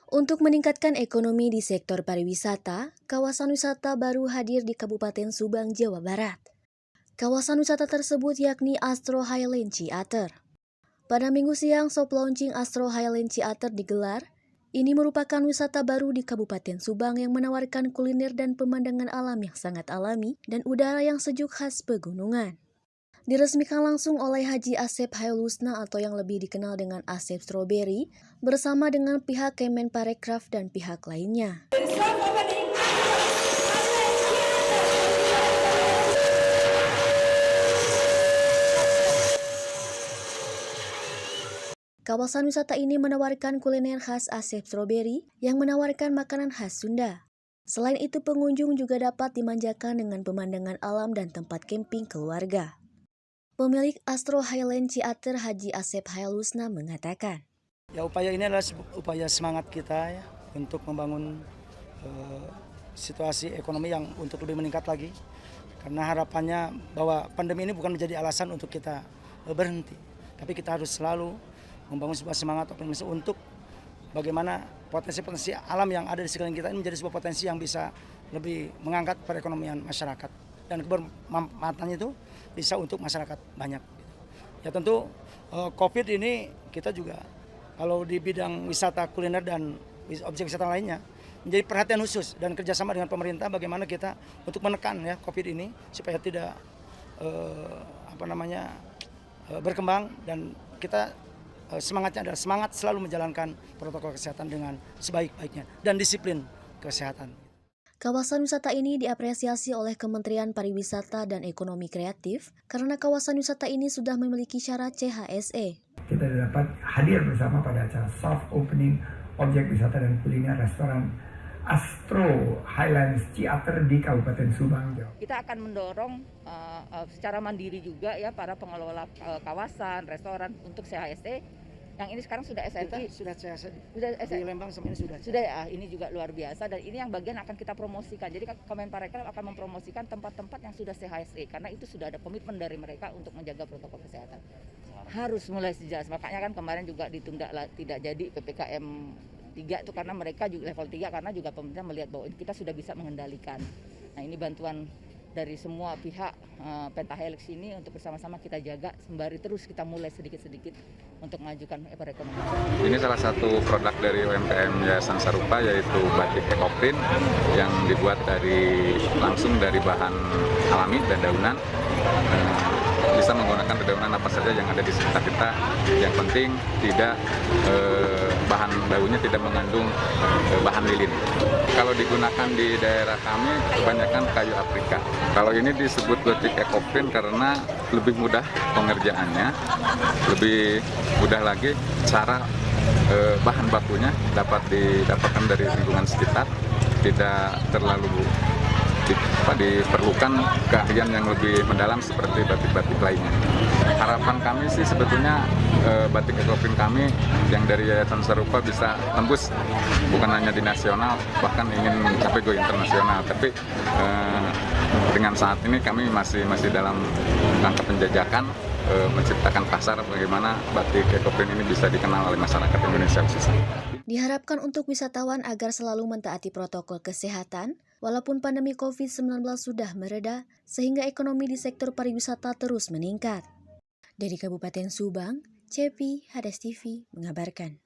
Untuk meningkatkan ekonomi di sektor pariwisata, kawasan wisata baru hadir di Kabupaten Subang, Jawa Barat. Kawasan wisata tersebut yakni Astro Highland Ciater. Pada Minggu siang, soft launching Astro Highland Ciater digelar. Ini merupakan wisata baru di Kabupaten Subang yang menawarkan kuliner dan pemandangan alam yang sangat alami dan udara yang sejuk khas pegunungan. Diresmikan langsung oleh Haji Asep Hailusna atau yang lebih dikenal dengan Asep Strawberry bersama dengan pihak Kemenparekraf dan pihak lainnya. Kawasan wisata ini menawarkan kuliner khas Asep Strawberry yang menawarkan makanan khas Sunda. Selain itu, pengunjung juga dapat dimanjakan dengan pemandangan alam dan tempat camping keluarga. Pemilik Astro Highland Ciater Haji Asep Hailusna mengatakan, Upaya ini adalah upaya semangat kita ya untuk membangun situasi ekonomi yang untuk lebih meningkat lagi. Karena harapannya bahwa pandemi ini bukan menjadi alasan untuk kita berhenti, tapi kita harus selalu membangun sebuah semangat optimis untuk bagaimana potensi-potensi alam yang ada di sekeliling kita ini menjadi sebuah potensi yang bisa lebih mengangkat perekonomian masyarakat dan kebermanfaatannya itu bisa untuk masyarakat banyak. Ya tentu COVID ini kita juga kalau di bidang wisata kuliner dan objek wisata lainnya menjadi perhatian khusus dan kerjasama dengan pemerintah bagaimana kita untuk menekan ya COVID ini supaya tidak berkembang dan kita semangatnya adalah semangat selalu menjalankan protokol kesehatan dengan sebaik-baiknya dan disiplin kesehatan. kawasan wisata ini diapresiasi oleh Kementerian Pariwisata dan Ekonomi Kreatif karena kawasan wisata ini sudah memiliki syarat CHSE. Kita dapat hadir bersama pada acara soft opening objek wisata dan kuliner restoran Astro Highlands Ciater di Kabupaten Subang, Jawa. Kita akan mendorong secara mandiri juga ya para pengelola kawasan, restoran untuk CHSE. Yang ini sekarang sudah SNI. Sudah di Lembang sama ini sudah. Sudah ya, ini juga luar biasa dan ini yang bagian akan kita promosikan. Jadi Kemenparekraf akan mempromosikan tempat-tempat yang sudah CHSE karena itu sudah ada komitmen dari mereka untuk menjaga protokol kesehatan. Harus mulai sejak makanya kan kemarin juga ditunda tidak jadi PPKM 3 itu karena mereka juga level 3 karena juga pemerintah melihat bahwa kita sudah bisa mengendalikan. Nah, ini bantuan dari semua pihak Pentahelix ini untuk bersama-sama kita jaga sembari terus kita mulai sedikit-sedikit untuk mengajukan perekonomian. Ini salah satu produk dari UMKM Yayasan Sarupa yaitu batik ekoprint yang dibuat langsung dari bahan alami dan daunan. Bisa menggunakan dedaunan apa saja yang ada di sekitar kita. Yang penting tidak bahan daunnya tidak mengandung bahan lilin. Kalau digunakan di daerah kami kebanyakan kayu aprika. Kalau ini disebut batik ekoprint karena lebih mudah pengerjaannya, lebih mudah lagi cara bahan bakunya dapat didapatkan dari lingkungan sekitar, tidak terlalu diperlukan keahlian yang lebih mendalam seperti batik-batik lainnya. Harapan kami sih sebetulnya batik ekoprint kami yang dari Yayasan Sarupa bisa tembus bukan hanya di nasional, bahkan ingin mencapai go internasional. Tapi dengan saat ini kami masih dalam rangka penjajakan menciptakan pasar bagaimana batik ekoprint ini bisa dikenal oleh masyarakat Indonesia khususnya. Diharapkan untuk wisatawan agar selalu mentaati protokol kesehatan, walaupun pandemi COVID-19 sudah mereda, sehingga ekonomi di sektor pariwisata terus meningkat. Dari Kabupaten Subang, Cepi, Hades TV mengabarkan.